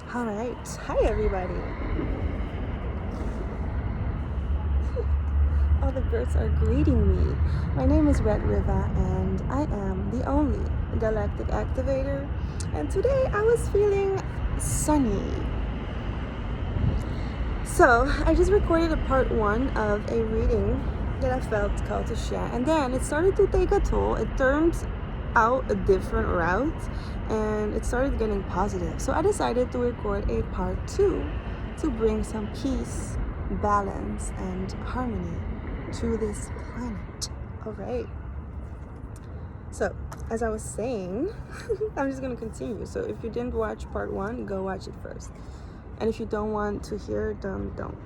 All right. Hi, everybody. All the birds are greeting me. My name is Red River, and I am the only Galactic activator. And today I was feeling sunny. So I just recorded a part 1 of a reading that I felt called to share. And then it started to take a toll. It turned out a different route and it started getting positive. So I decided to record a part 2 to bring some peace, balance, and harmony to this planet. All right. So as I was saying, I'm just going to continue. So if you didn't watch part 1, go watch it first. And if you don't want to hear them, don't.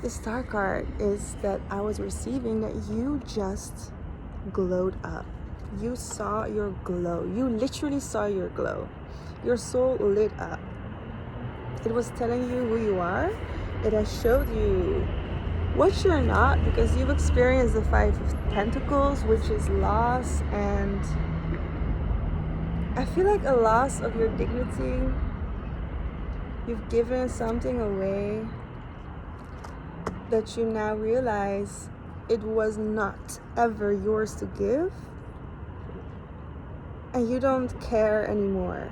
The star card is that I was receiving that you just glowed up. You saw your glow. You literally saw your glow. Your soul lit up. It was telling you who you are. It has showed you what you're not, because you've experienced the 5 of Pentacles, which is loss, and I feel like a loss of your dignity. You've given something away that you now realize it was not ever yours to give, and you don't care anymore.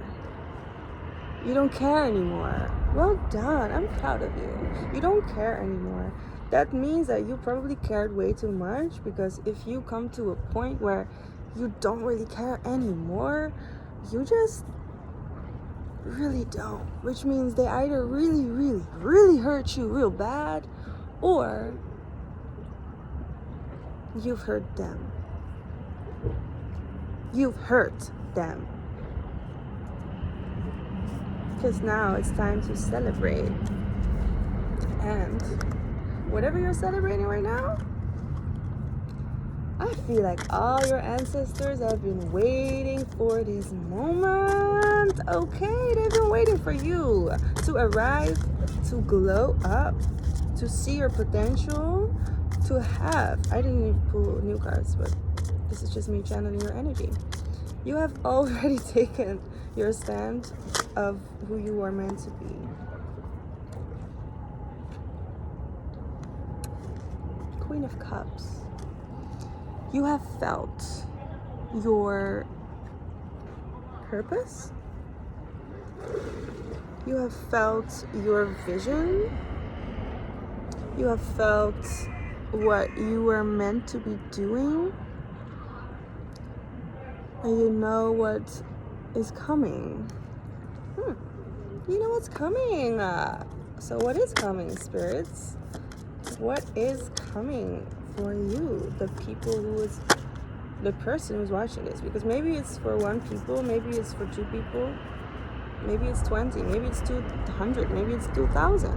You don't care anymore. Well done. I'm proud of you. You don't care anymore. That means that you probably cared way too much, because if you come to a point where you don't really care anymore, you just really don't. Which means they either really hurt you real bad, or you've hurt them. You've hurt them. Because now it's time to celebrate. And whatever you're celebrating right now, I feel like all your ancestors have been waiting for this moment. Okay, they've been waiting for you to arrive, to glow up, to see your potential, to have. I didn't even pull new cards, but this is just me channeling your energy. You have already taken your stand of who you are meant to be. Queen of Cups. You have felt your purpose. You have felt your vision. You have felt what you were meant to be doing. And you know what is coming. You know what's coming. So what is coming, spirits? What is coming for you? The people who is, the person who's watching this. Because maybe it's for 1 people, maybe it's for 2 people, maybe it's 20, maybe it's 200, maybe it's 2,000.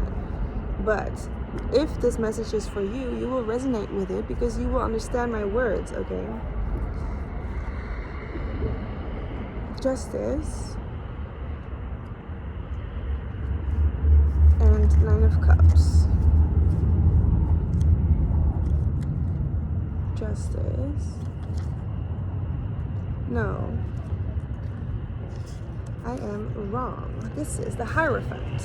But if this message is for you, you will resonate with it because you will understand my words, okay? Justice and 9 of Cups. Justice. No, I am wrong. This is the Hierophant.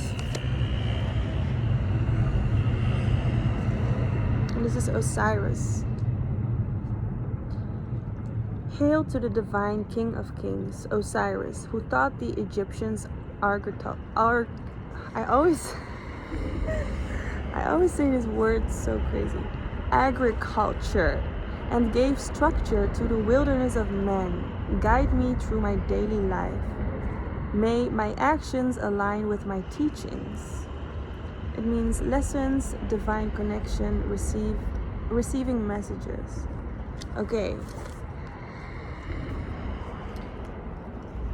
And this is Osiris. Hail to the divine King of Kings, Osiris, who taught the Egyptians I always say this word so crazy. Agriculture, and gave structure to the wilderness of men. Guide me through my daily life. May my actions align with my teachings. It means lessons, divine connection, receiving messages. Okay.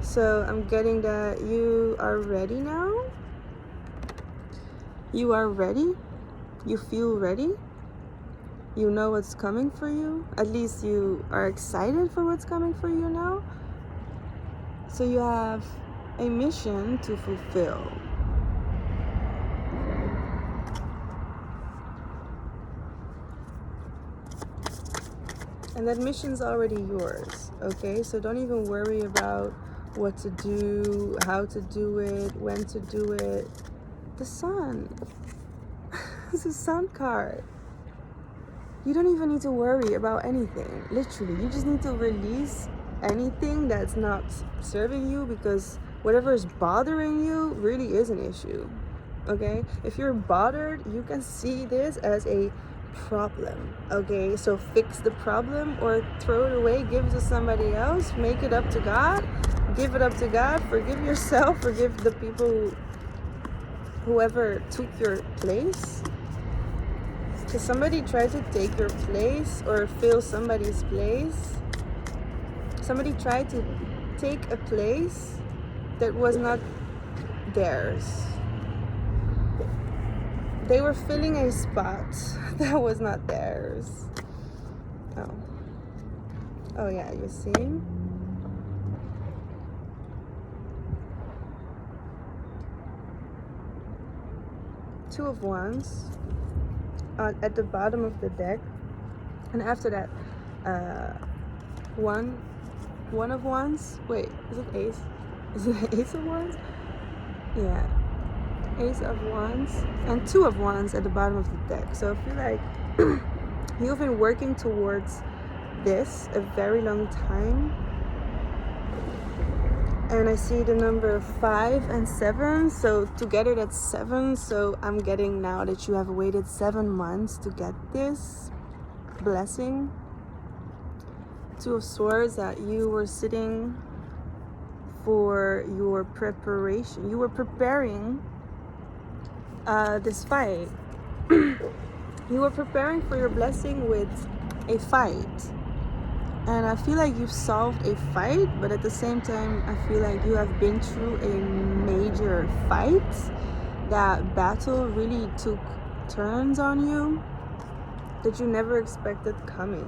So I'm getting that you are ready now. You are ready. You feel ready. You know what's coming for you. At least you are excited for what's coming for you now. So you have a mission to fulfill. And that mission's already yours, okay? So don't even worry about what to do, how to do it, when to do it. The sun. It's a sun card. You don't even need to worry about anything. Literally, you just need to release anything that's not serving you, because whatever is bothering you really is an issue. Okay, if you're bothered, you can see this as a problem. Okay, so fix the problem or throw it away, give it to somebody else, make it up to God, give it up to God, forgive yourself, forgive the people whoever took your place, because somebody tried to take your place or fill somebody's place. Somebody tried to take a place that was not theirs. They were filling a spot that was not theirs. Oh yeah, you see? Two of Wands at the bottom of the deck, and after that, one of Wands. Wait, is it Ace? Is it Ace of Wands? Yeah, Ace of Wands and Two of Wands at the bottom of the deck. So I feel like you've been working towards this a very long time, and I see the number 5 and 7, so together that's 7. So I'm getting now that you have waited 7 months to get this blessing. Two of Swords, that you were sitting for your preparation. You were preparing this fight. You were preparing for your blessing with a fight. And I feel like you've solved a fight, but at the same time, I feel like you have been through a major fight. That battle really took turns on you that you never expected coming.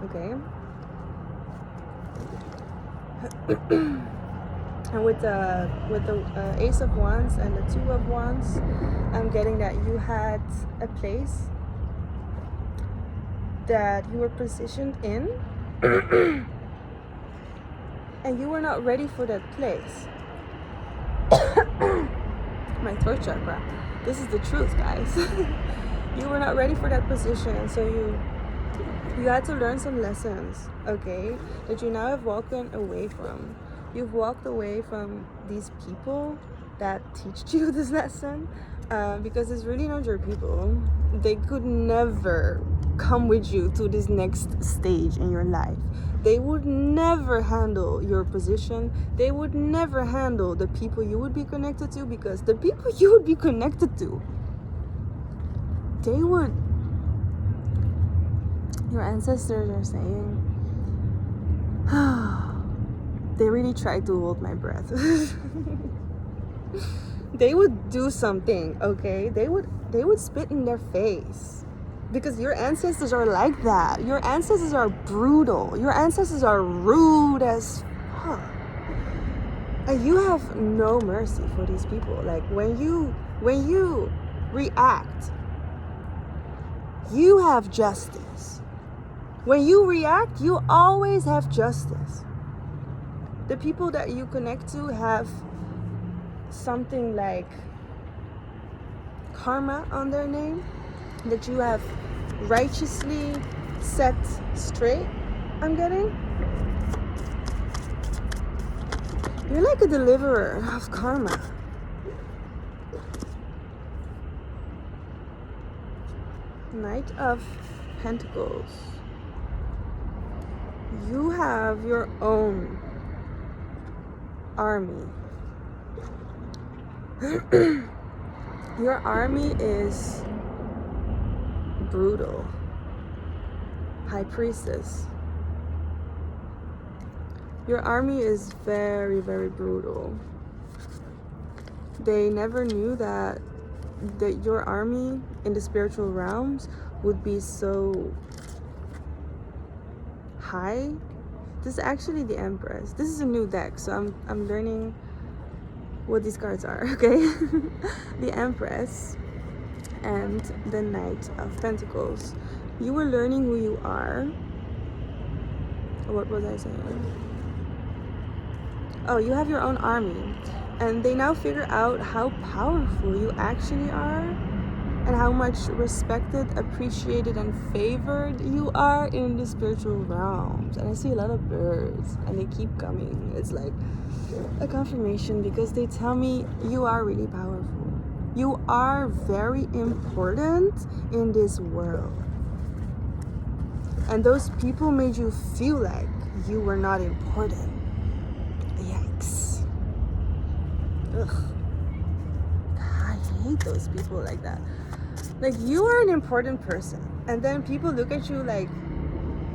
Okay? And with the Ace of Wands and the Two of Wands, I'm getting that you had a place that you were positioned in and you were not ready for that place. My throat chakra. This is the truth, guys. You were not ready for that position, so you had to learn some lessons, okay, that you now have walked away from. You've walked away from these people that teach you this lesson, because it's really not your people. They could never come with you to this next stage in your life. They would never handle your position. They would never handle the people you would be connected to, because the people you would be connected to, they would, your ancestors are saying, they really tried to hold my breath. They would do something, okay? They would spit in their face, because your ancestors are like that. Your ancestors are brutal. Your ancestors are rude as fuck. And you have no mercy for these people. Like when you react, you have justice. When you react, you always have justice. The people that you connect to have something like karma on their name that you have righteously set straight. I'm getting, you're like a deliverer of karma. Knight of Pentacles. You have your own army. Your army is brutal. High Priestess. Your army is very, very brutal. They never knew that your army in the spiritual realms would be so high. This is actually the Empress. This is a new deck, so I'm learning what these cards are, okay? The Empress and the Knight of Pentacles. You were learning who you are. What was I saying? Oh, you have your own army. And they now figure out how powerful you actually are and how much respected, appreciated, and favored you are in the spiritual realms. And I see a lot of birds, and they keep coming. It's like a confirmation, because they tell me you are really powerful. You are very important in this world. And those people made you feel like you were not important. Yikes. Ugh. I hate those people like that. Like, you are an important person, and then people look at you like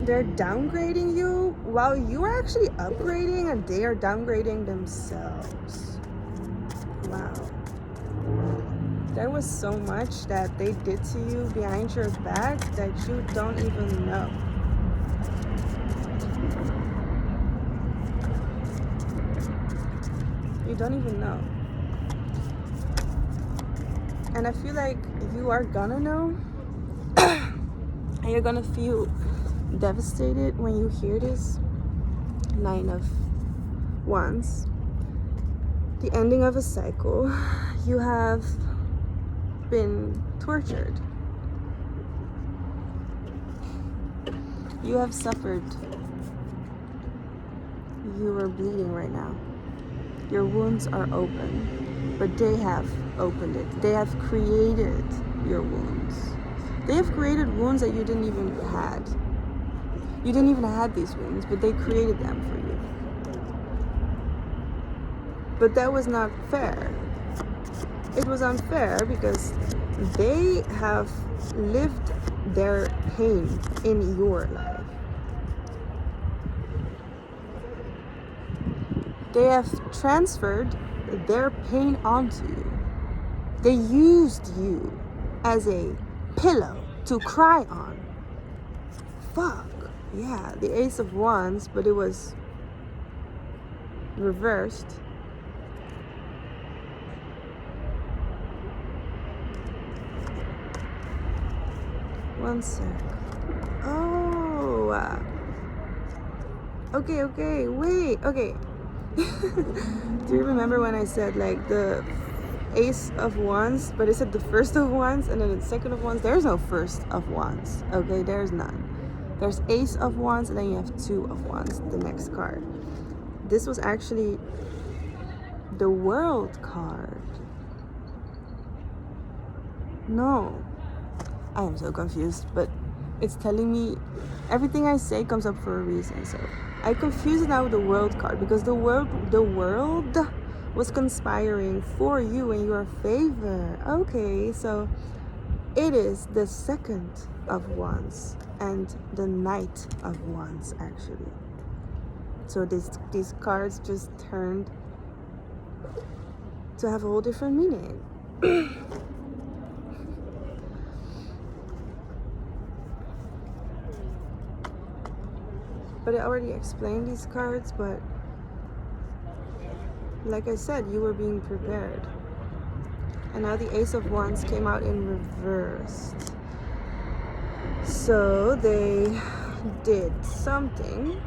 they're downgrading you while you are actually upgrading, and they are downgrading themselves. Wow. There was so much that they did to you behind your back that you don't even know. You don't even know. And I feel like you are gonna know. And you're gonna feel devastated when you hear this. 9 of Wands. The ending of a cycle. You have been tortured. You have suffered. You are bleeding right now. Your wounds are open, but they have opened it. They have created your wounds. They have created wounds that you didn't even had. You didn't even have these wounds, but they created them for you. But that was not fair. It was unfair because they have lived their pain in your life. They have transferred their pain onto you. They used you as a pillow to cry on. Fuck. Yeah, the Ace of Wands, but it was reversed. One sec. Oh. Okay, wait. Okay. Do you remember when I said like the Ace of Wands, but I said the First of Wands and then the Second of Wands? There's no First of Wands. Okay, there's none. There's Ace of Wands and then you have 2 of Wands, the next card. This was actually the World card. No. I am so confused, but it's telling me everything I say comes up for a reason. So I confuse it now with the World card because the world was conspiring for you in your favor. Okay, so it is the Second of Wands and the Knight of Wands actually. So these cards just turned to have a whole different meaning. But I already explained these cards, but like I said, you were being prepared. And now the Ace of Wands came out in reverse. So they did something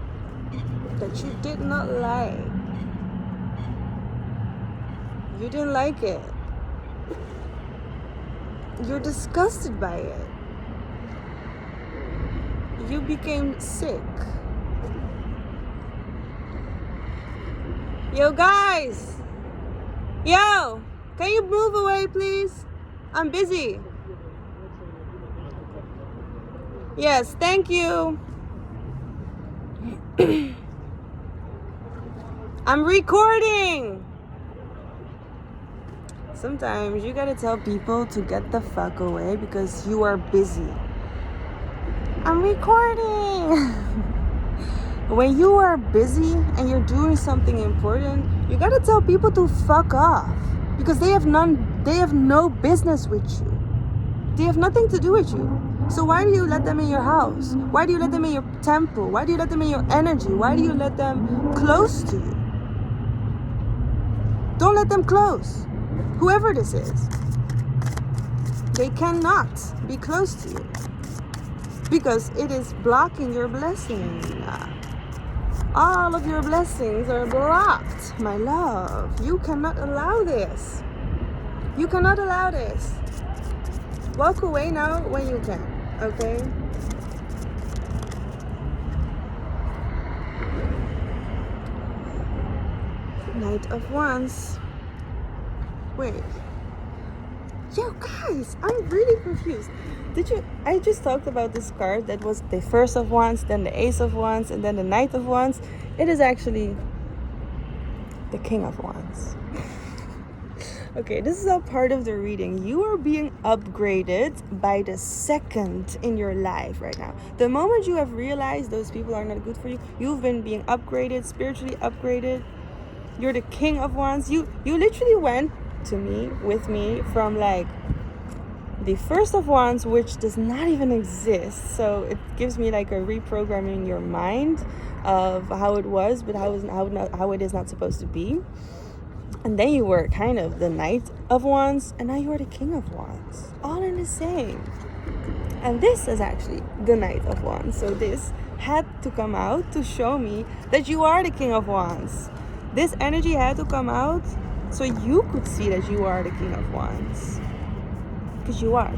that you did not like. You didn't like it. You're disgusted by it. You became sick. Yo guys! Yo! Can you move away please? I'm busy. Yes, thank you. I'm recording! Sometimes you gotta tell people to get the fuck away because you are busy. I'm recording! When you are busy and you're doing something important, you gotta tell people to fuck off because they have no business with you. They have nothing to do with you. So why do you let them in your house? Why do you let them in your temple? Why do you let them in your energy? Why do you let them close to you? Don't let them close. Whoever this is, they cannot be close to you because it is blocking your blessing. All of your blessings are blocked, my love. You cannot allow this. You cannot allow this. Walk away now when you can, okay? Knight of Wands. Wait. Yo, guys, I'm really confused. I just talked about this card that was the First of Wands, then the Ace of Wands, and then the Knight of Wands. It is actually the King of Wands. Okay, this is all part of the reading. You are being upgraded by the second in your life right now. The moment you have realized those people are not good for you, you've been being upgraded, spiritually upgraded. You're the King of Wands. You literally went with me from like the First of Wands, which does not even exist. So it gives me like a reprogramming your mind of how it was, but how it is not supposed to be. And then you were kind of the Knight of Wands, and now you are the King of Wands. All in the same. And this is actually the Knight of Wands. So this had to come out to show me that you are the King of Wands. This energy had to come out so you could see that you are the King of Wands. Because you are.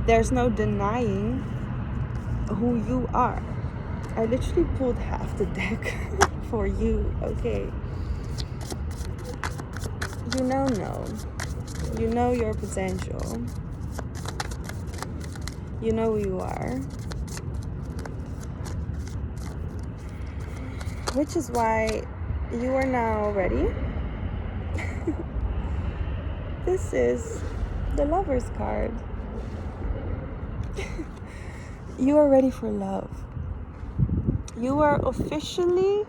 There's no denying who you are. I literally pulled half the deck for you, okay? You know your potential. You know who you are. Which is why you are now ready. This is the Lover's card. You are ready for love. You are officially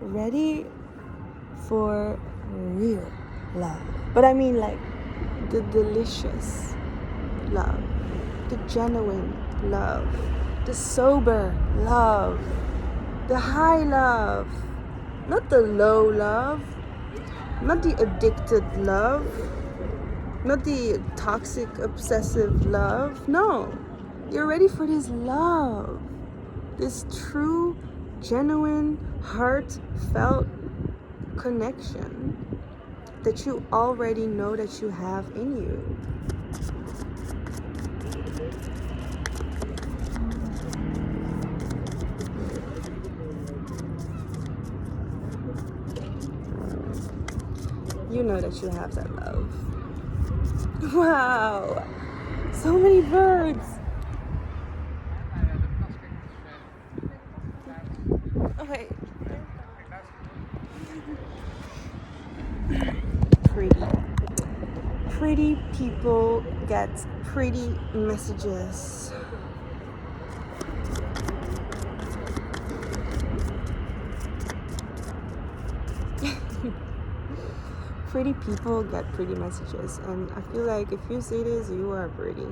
ready for real love. But I mean like the delicious love, the genuine love, the sober love, the high love, not the low love, not the addicted love, not the toxic, obsessive love. No, you're ready for this love, this true, genuine, heartfelt connection that you already know that you have in you. You know that you have that love. Wow, so many birds. Okay. Pretty people get pretty messages. Pretty people get pretty messages, and I feel like if you say this, you are pretty.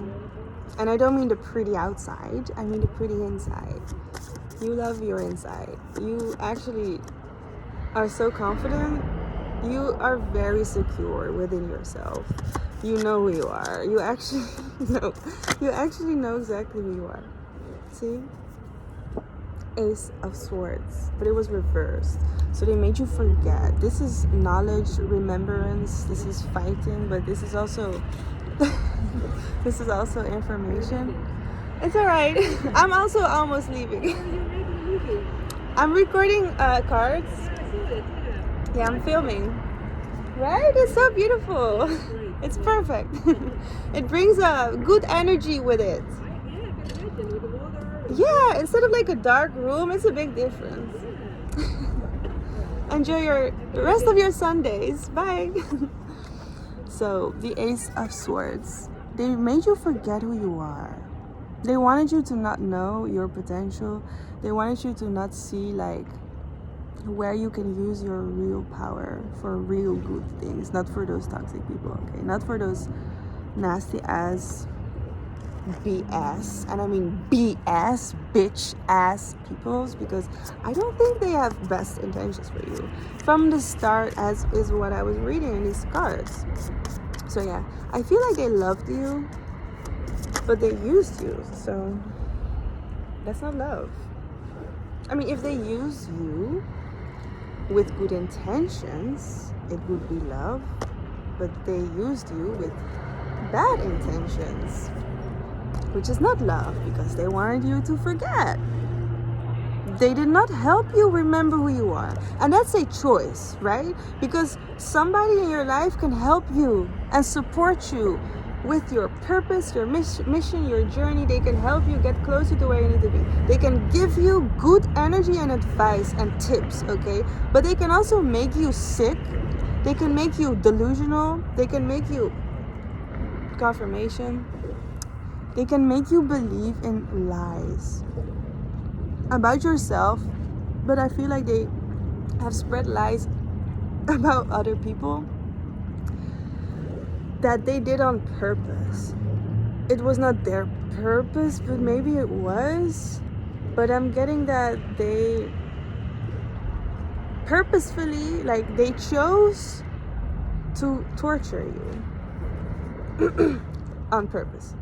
And I don't mean the pretty outside, I mean the pretty inside. You love your inside. You actually are so confident. You are very secure within yourself. You know who you are. You actually know. You actually know exactly who you are. See? Ace of Swords, but it was reversed. So they made you forget. This is knowledge, remembrance. This is fighting, but this is also this is also information. It's alright. I'm also almost leaving. I'm recording cards. Yeah, I'm filming. Right? It's so beautiful. It's perfect. It brings a good energy with it. Yeah, instead of like a dark room, it's a big difference. Enjoy the rest of your Sundays. Bye. So, the Ace of Swords. They made you forget who you are. They wanted you to not know your potential. They wanted you to not see like where you can use your real power for real good things, not for those toxic people, okay? Not for those nasty ass BS, and I mean BS, bitch ass peoples, because I don't think they have best intentions for you from the start, as is what I was reading in these cards. So yeah, I feel like they loved you, but they used you, so that's not love. I mean, if they use you with good intentions, it would be love. But they used you with bad intentions, which is not love, because they wanted you to forget. They did not help you remember who you are. And that's a choice, right? Because somebody in your life can help you and support you with your purpose, your mission, your journey. They can help you get closer to where you need to be. They can give you good energy and advice and tips, okay? But they can also make you sick. They can make you delusional. They can make you confirmation. They can make you believe in lies about yourself, but I feel like they have spread lies about other people that they did on purpose. It was not their purpose, but maybe it was. But I'm getting that they purposefully, like, they chose to torture you on purpose.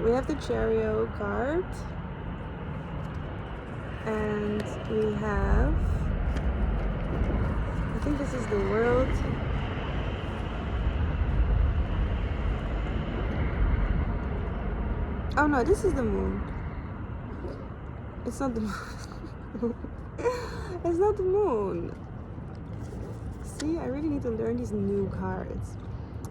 We have the Chariot card, and we have, I think this is the world. Oh no, this is the moon. It's not the moon. It's not the moon. See, I really need to learn these new cards.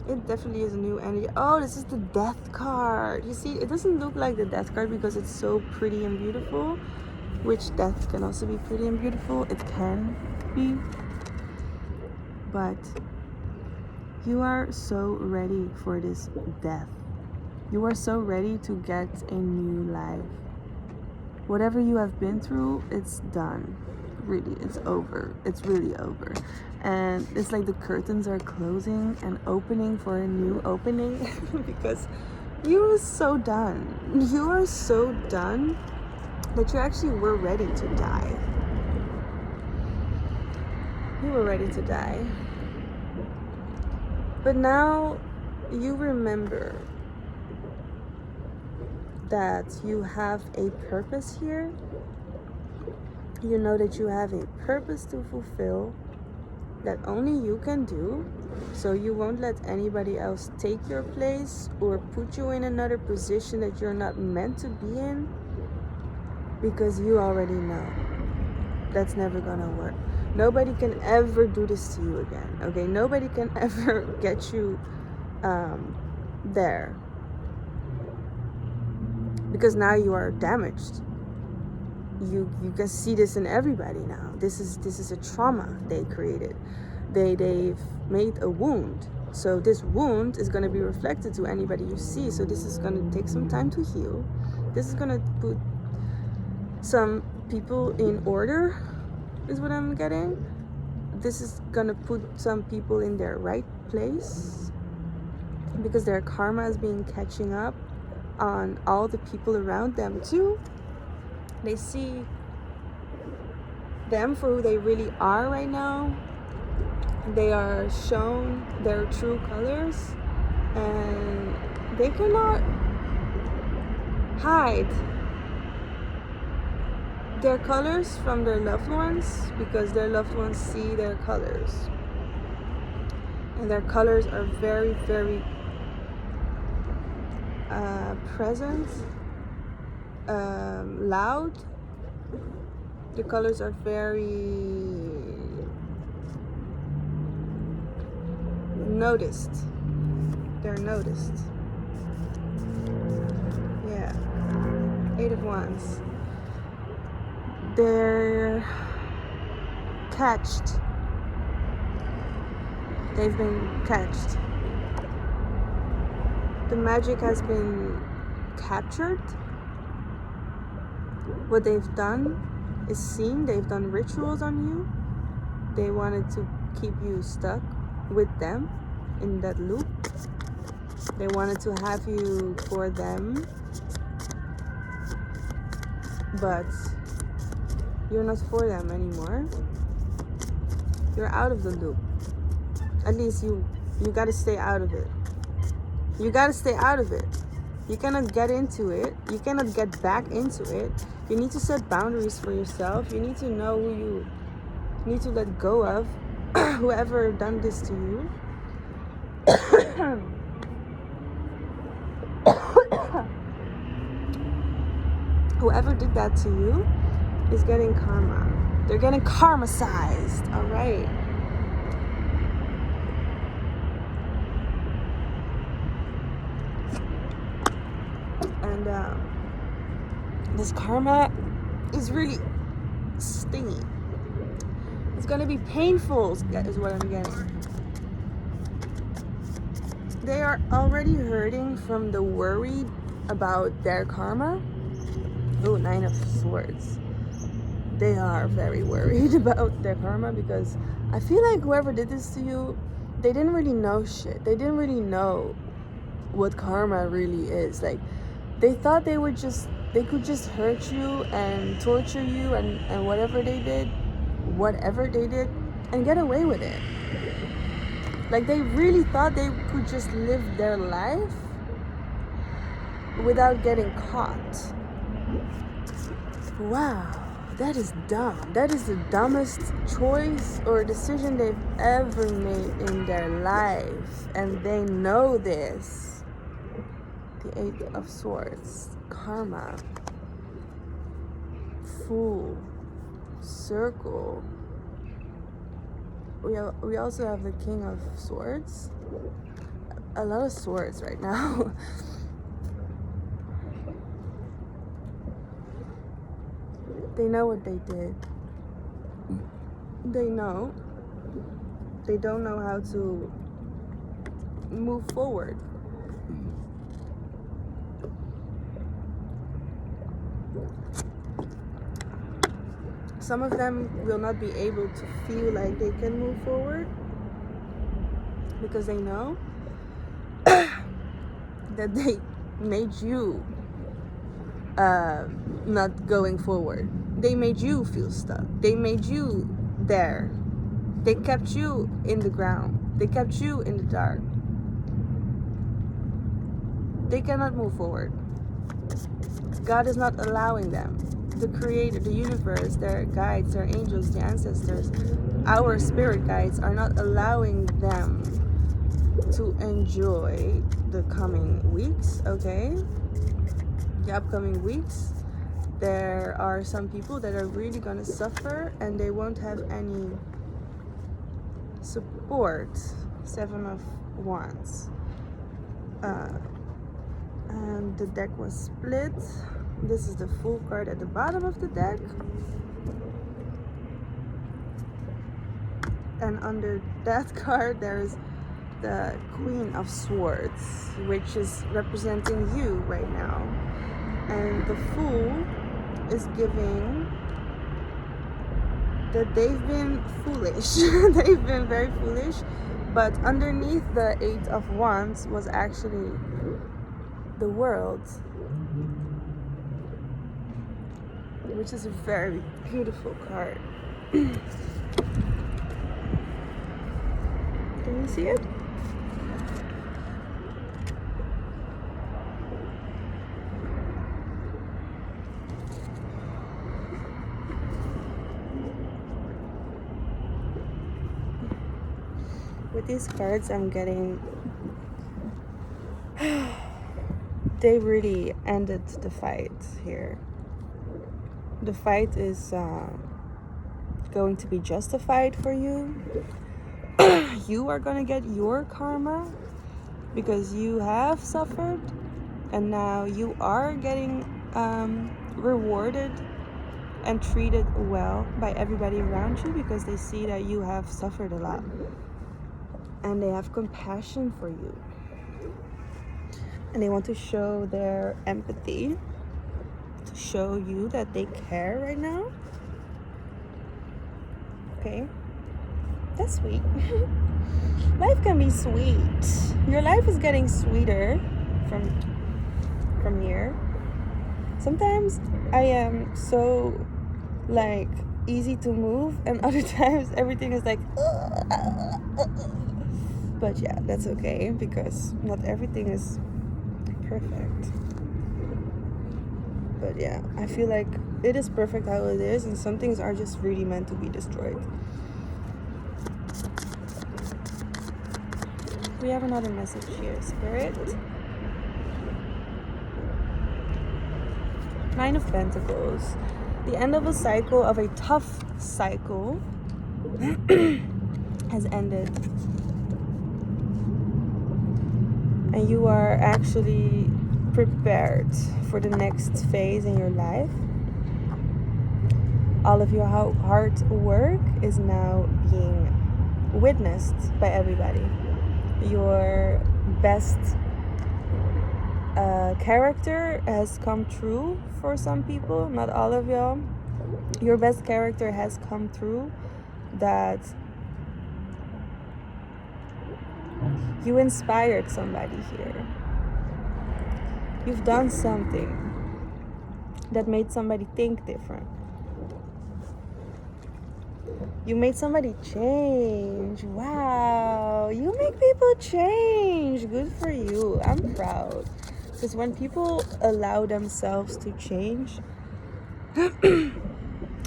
It definitely is a new energy. Oh, this is the death card. You see, it doesn't look like the death card because it's so pretty and beautiful, which death can also be pretty and beautiful. It can be. But you are so ready for this death. You are so ready to get a new life. Whatever you have been through, it's done. Really, it's over. It's really over. And it's like the curtains are closing and opening for a new opening because you are so done. You are so done that you actually were ready to die. You were ready to die. But now you remember that you have a purpose here. You know that you have a purpose to fulfill that only you can do. So you won't let anybody else take your place or put you in another position that you're not meant to be in, because you already know that's never gonna work. Nobody can ever do this to you again, okay? Nobody can ever get you there, because now you are damaged. You can see this in everybody now. This is a trauma they created. They've made a wound. So this wound is going to be reflected to anybody you see. So this is going to take some time to heal. This is going to put some people in order, is what I'm getting. This is going to put some people in their right place, because their karma is being catching up on all the people around them too. They see them for who they really are right now. They are shown their true colors, and they cannot hide their colors from their loved ones, because their loved ones see their colors. And their colors are very, very present, loud. The colors are very noticed. They're noticed. Yeah. 8 of Wands. They're catched. They've been catched. The magic has been captured. What they've done is seen. They've done rituals on you. They wanted to keep you stuck with them in that loop. They wanted to have you for them, but you're not for them anymore. You're out of the loop. At least you gotta stay out of it. You gotta stay out of it. You cannot get into it. You cannot get back into it. You need to set boundaries for yourself. You need to know who you need to let go of. Whoever done this to you. Whoever did that to you is getting karma. They're getting karma-sized, all right? And this karma is really stingy. It's gonna be painful, is what I'm getting. They are already hurting from the worry about their karma. Oh, 9 of Swords. They are very worried about their karma because I feel like whoever did this to you, they didn't really know shit. They didn't really know what karma really is. Like, they thought they could just hurt you and torture you and whatever they did, and get away with it. Like, they really thought they could just live their life without getting caught. Wow, that is dumb. That is the dumbest choice or decision they've ever made in their life. And they know this. The 8 of Swords. Karma. Fool. Circle. We also have the King of Swords. A lot of swords right now. They know what they did. They know. They don't know how to move forward. Some of them will not be able to feel like they can move forward because they know that they made you not going forward. They made you feel stuck. They made you there. They kept you in the ground. They kept you in the dark. They cannot move forward. God is not allowing them. The Creator, the universe, their guides, their angels, the ancestors, our spirit guides are not allowing them to enjoy the coming weeks, okay? The upcoming weeks. There are some people that are really gonna suffer and they won't have any support. 7 of Wands. And the deck was split. This is the Fool card at the bottom of the deck. And under that card there's the Queen of Swords, which is representing you right now. And the Fool is giving that they've been foolish. They've been very foolish. But underneath the 8 of Wands was actually the World, which is a very beautiful card. Can you see it? With these cards, I'm getting... they really ended the fight here. The fight is going to be justified for you. You are going to get your karma because you have suffered. And now you are getting rewarded and treated well by everybody around you because they see that you have suffered a lot. And they have compassion for you. And they want to show their empathy. To show you that they care right now. Okay? That's sweet. Life can be sweet. Your life is getting sweeter from here. Sometimes I am so like easy to move, and other times everything is like but yeah, that's okay, because not everything is perfect. But yeah, I feel like it is perfect how it is, and some things are just really meant to be destroyed. We have another message here, Spirit. Nine of Pentacles. The end of a cycle, of a tough cycle, has ended. And you are actually prepared for the next phase in your life. All of your hard work is now being witnessed by everybody. Your best character has come true for some people, not all of y'all. Your best character has come through, that you inspired somebody here. You've done something that made somebody think different. You made somebody change. Wow. You make people change. Good for you. I'm proud. Because when people allow themselves to change,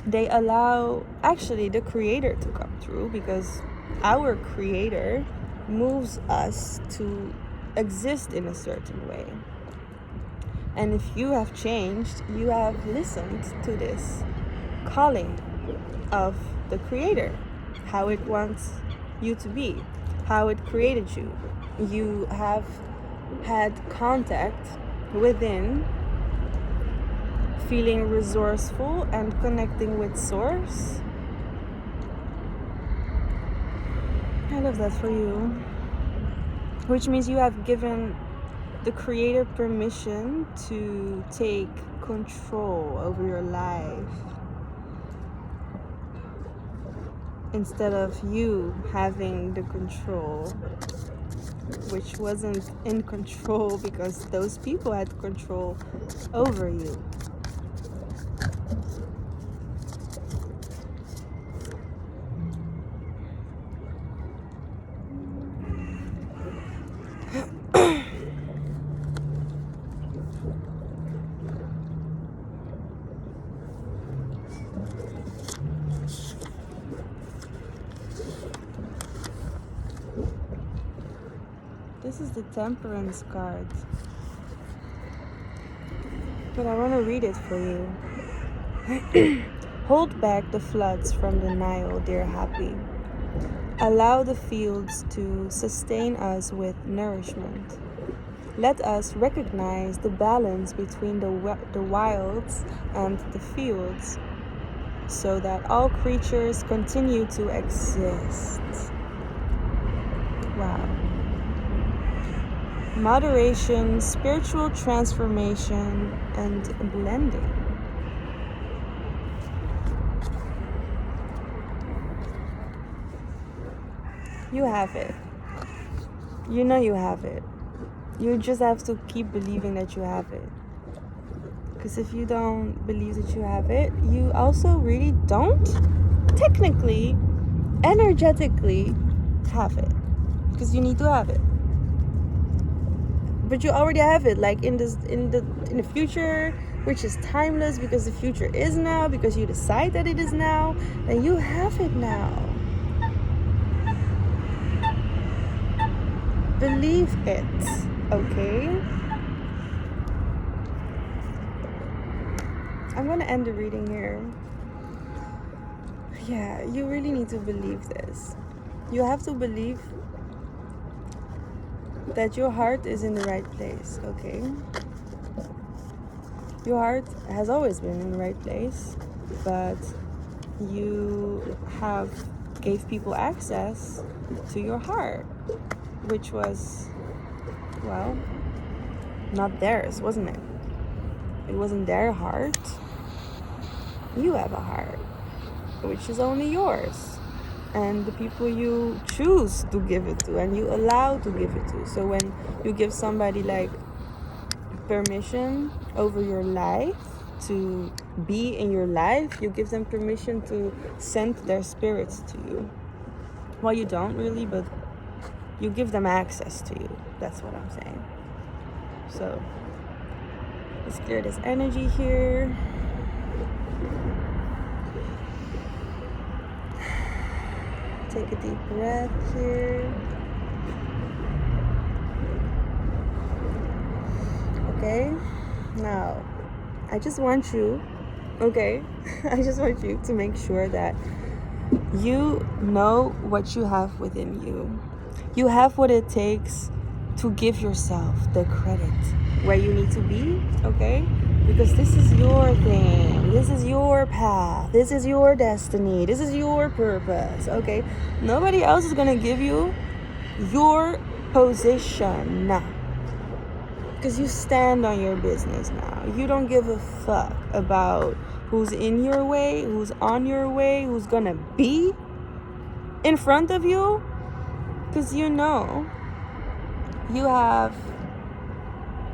they allow actually the creator to come through, because our creator moves us to exist in a certain way. And if you have changed, you have listened to this calling of the creator, how it wants you to be, how it created you. You have had contact within, feeling resourceful and connecting with source. I love that for you. Which means you have given the creator permission to take control over your life, instead of you having the control, which wasn't in control because those people had control over you. This is the Temperance card. But I want to read it for you. Hold back the floods from the Nile, dear happy. Allow the fields to sustain us with nourishment. Let us recognize the balance between the wilds and the fields, so that all creatures continue to exist. Wow. Moderation, spiritual transformation, and blending. You have it. You know you have it. You just have to keep believing that you have it. Because if you don't believe that you have it, you also really don't, technically, energetically, have it. Because you need to have it. But you already have it, like in the future, which is timeless, because the future is now, because you decide that it is now, and you have it now. Believe it, okay? I'm gonna end the reading here. Yeah, you really need to believe this. You have to believe that your heart is in the right place, okay? Your heart has always been in the right place, but you have gave people access to your heart, which was, well, not theirs, wasn't it? It wasn't their heart. You have a heart, which is only yours. And the people you choose to give it to, and you allow to give it to. So when you give somebody like permission over your life to be in your life, you give them permission to send their spirits to you. Well, you don't really, but you give them access to you. That's what I'm saying. So let's clear this energy here. Take a deep breath here. Okay, now I just want you, okay, I just want you to make sure that you know what you have within you. You have what it takes to give yourself the credit where you need to be, okay? Because this is your thing. This is your path. This is your destiny. This is your purpose, okay? Nobody else is going to give you your position now. Because you stand on your business now. You don't give a fuck about who's in your way, who's on your way, who's gonna be in front of you. Because you know you have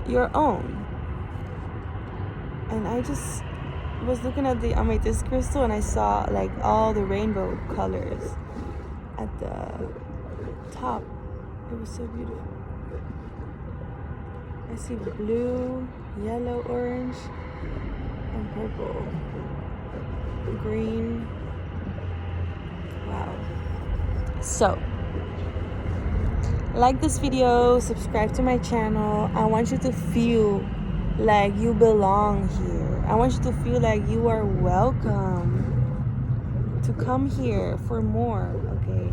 your own. And I just was looking at the amethyst crystal and I saw like all the rainbow colors at the top. It was so beautiful. I see blue, yellow, orange, and purple, green. Wow. So, like this video, subscribe to my channel. I want you to feel like you belong here. I want you to feel like you are welcome to come here for more, okay?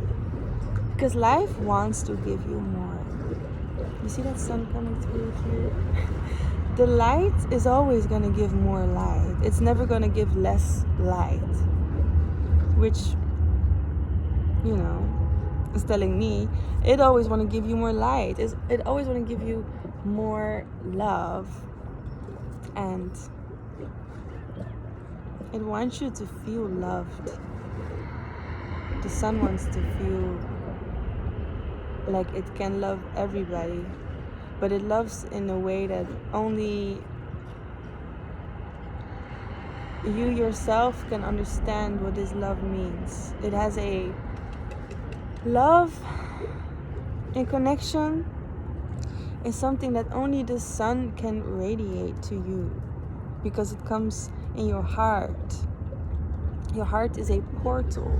Because life wants to give you more. You see that sun coming through here? The light is always going to give more light. It's never going to give less light. Which, you know, is telling me it always want to give you more light. It always want to give you more love. And it wants you to feel loved. The sun wants to feel like it can love everybody, but it loves in a way that only you yourself can understand what this love means. It has a love and connection is something that only the sun can radiate to you, because it comes in your heart. Your heart is a portal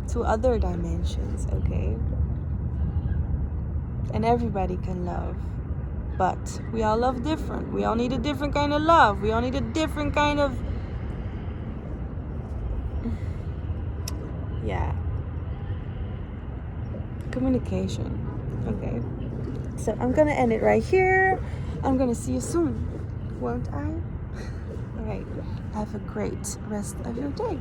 to other dimensions, okay? And everybody can love, but we all love different. We all need a different kind of love. We all need a different kind of, yeah, communication, okay? So I'm gonna end it right here. I'm gonna see you soon, won't I? All right, have a great rest of your day.